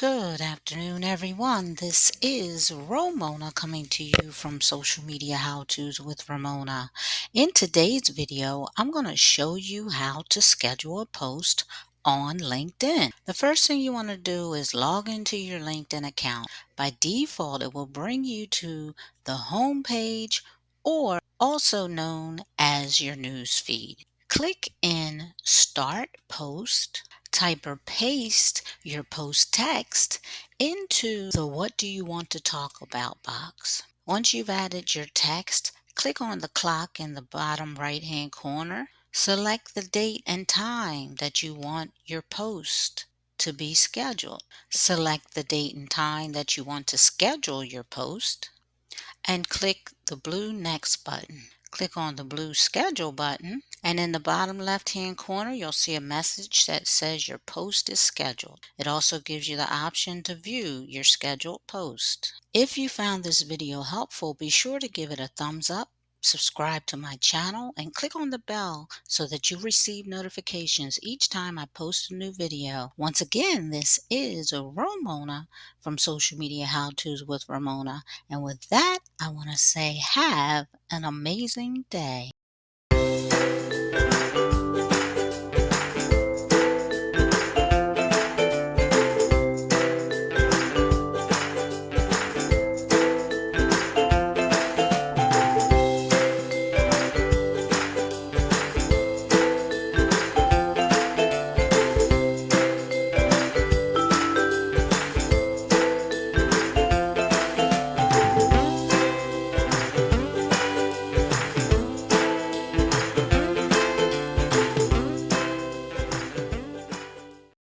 Good afternoon, everyone. This is Ramona coming to you from Social Media How To's with Ramona. In today's video, I'm going to show you how to schedule a post on LinkedIn. The first thing you want to do is log into your LinkedIn account. By default, it will bring you to the home page or also known as your news feed. Click in Start Post. Type or paste your post text into the What Do You Want to Talk About box. Once you've added your text, click on the clock in the bottom right hand corner. Select the date and time that you want your post to be scheduled. Select the date and time that you want to schedule your post and click the blue Next button. Click on the blue Schedule button, and in the bottom left hand corner you'll see a message that says your post is scheduled. It also gives you the option to view your scheduled post. If you found this video helpful, be sure to give it a thumbs up, subscribe to my channel, and click on the bell so that you receive notifications each time I post a new video. Once again, this is Ramona from Social Media How To's with Ramona. And with that, I want to say have an amazing day.